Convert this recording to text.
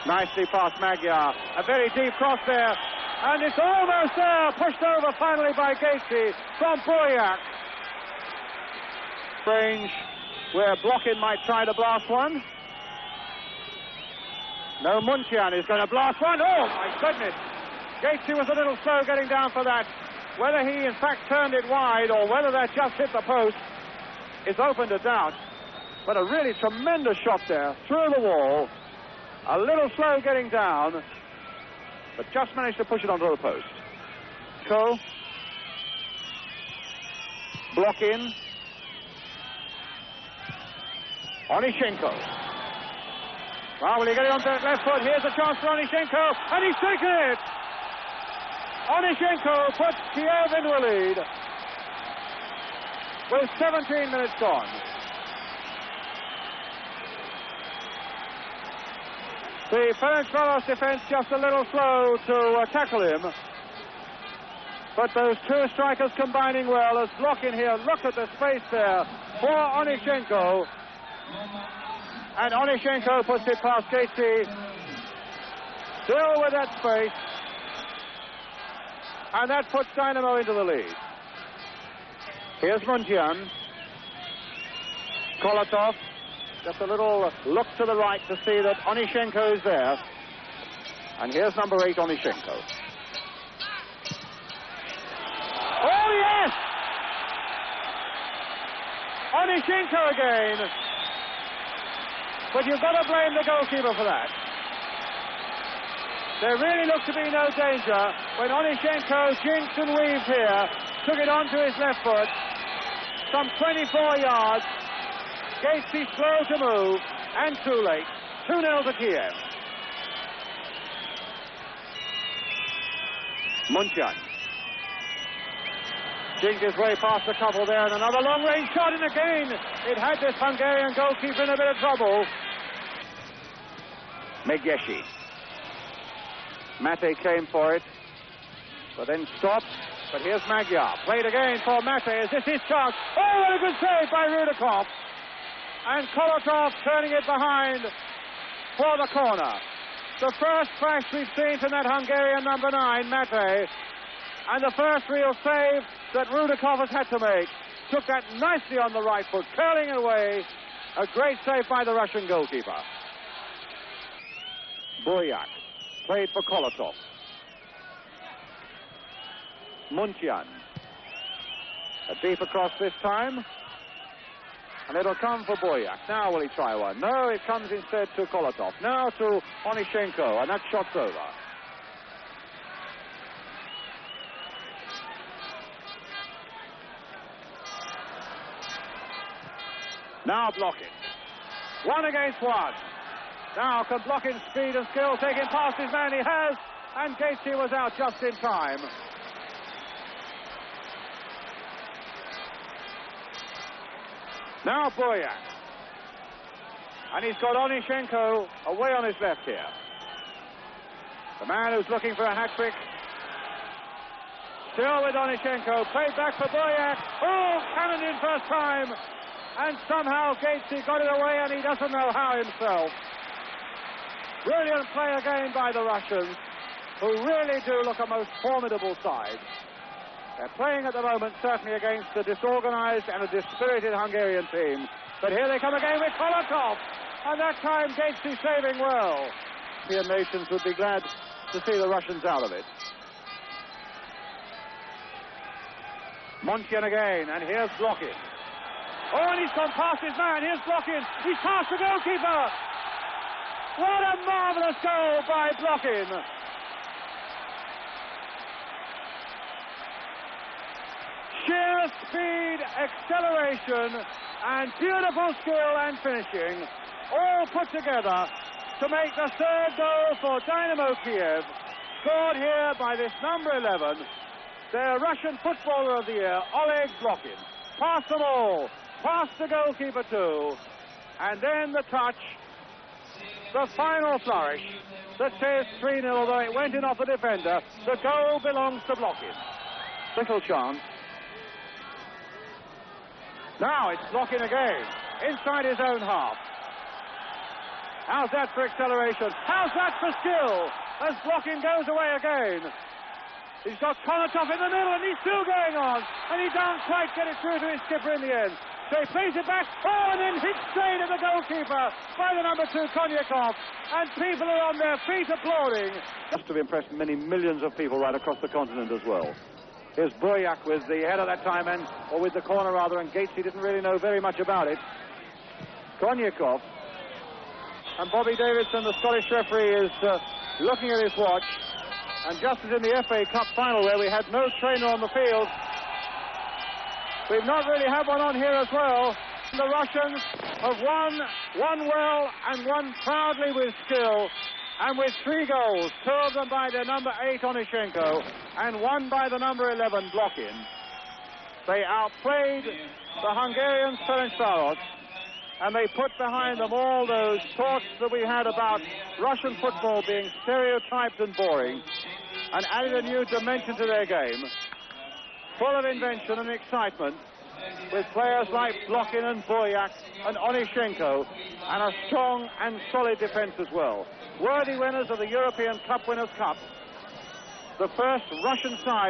Nicely past Magyar. A very deep cross there. And it's almost there. Pushed over finally by Gatesy from Boyak. Strange where Blokhin might try to blast one. No, Muntian is going to blast one. Oh, my goodness. Gatesy was a little slow getting down for that. Whether he, in fact, turned it wide or whether that just hit the post is open to doubt. But a really tremendous shot there through the wall. A little slow getting down, but just managed to push it onto the post. Blokhin. Onyshchenko. Well, will he get it onto that left foot? Here's a chance for Onyshchenko, and he's taken it! Onyshchenko puts Kiev into a lead with 17 minutes gone. The Ferencvaros defense just a little slow to tackle him. But those two strikers combining well as Blokhin here. Look at the space there for Onyshchenko. And Onyshchenko puts it past Gatesy. Still with that space. And that puts Dynamo into the lead. Here's Muntian. Kolotov. Just a little look to the right to see that Onyshchenko is there. And here's number 8, Onyshchenko. Oh, yes! Onyshchenko again. But you've got to blame the goalkeeper for that. There really looked to be no danger when Onyshchenko jinked and weaved here, took it onto his left foot, some 24 yards. Gatesy slow to move, and too late. 2-0 to Kiev. Muntian. Jinked his way past a couple there, and another long-range shot, and again it had this Hungarian goalkeeper in a bit of trouble. Megyeshi. Mate came for it, but then stopped. But here's Magyar. Played again for Mate. Is this his chance? Oh, what a good save by Rudakov. And Kolotov turning it behind for the corner. The first flash we've seen from that Hungarian number 9, Mate. And the first real save that Rudakov has had to make. Took that nicely on the right foot, curling it away. A great save by the Russian goalkeeper. Boyak played for Kolotov. Muntian. A deep across this time. And it'll come for Boyak. Now will he try one? No, it comes instead to Kolotov. Now to Onyshchenko, and that shot's over. Now Blokhin. 1 against 1. Now can Blokhin's speed and skill take him past his man? He has, and Gatesy was out just in time. Now Boyak. And he's got Onyshchenko away on his left here. The man who's looking for a hat-trick. Still with Onyshchenko. Played back for Boyak. Oh, cannoned in first time. And somehow Gatesy got it away, and he doesn't know how himself. Brilliant play again by the Russians, who really do look a most formidable side. They're playing at the moment certainly against a disorganized and a dispirited Hungarian team. But here they come again with Kolotov. And that time Gatesy saving well. European nations would be glad to see the Russians out of it. Muntian again, and here's Blokhin. Oh, and he's gone past his man. Here's Blokhin. He's past the goalkeeper. What a marvelous goal by Blokhin. Sheer speed, acceleration, and beautiful skill and finishing, all put together to make the third goal for Dynamo Kiev, scored here by this number 11, their Russian Footballer of the Year, Oleg Blokhin. Past them all, past the goalkeeper too, and then the touch, the final flourish that says 3-0, although it went in off the defender. The goal belongs to Blokhin. Little chance. Now it's Blokhin again, inside his own half. How's that for acceleration? How's that for skill? As Blokhin goes away again. He's got Konotov in the middle, and he's still going on. And he don't quite get it through to his skipper in the end. So he plays it back. Oh, and then hits straight at the goalkeeper by the number 2, Konyakov. And people are on their feet applauding. Must have impressed many millions of people right across the continent as well. Here's Boyak with the head at that time, or with the corner rather, and Gates, he didn't really know very much about it. Konyakov. And Bobby Davidson, the Scottish referee, is looking at his watch. And just as in the FA Cup final, where we had no trainer on the field, we've not really had one on here as well. The Russians have won well and won proudly with skill, and with 3 goals, 2 of them by their number 8, Onyshchenko, and 1 by the number 11, Blokhin. They outplayed the Hungarian Ferencvaros, and they put behind them all those thoughts that we had about Russian football being stereotyped and boring, and added a new dimension to their game, full of invention and excitement, with players like Blokhin and Boyak and Onyshchenko, and a strong and solid defence as well. Worthy winners of the European Cup Winners' Cup, the first Russian side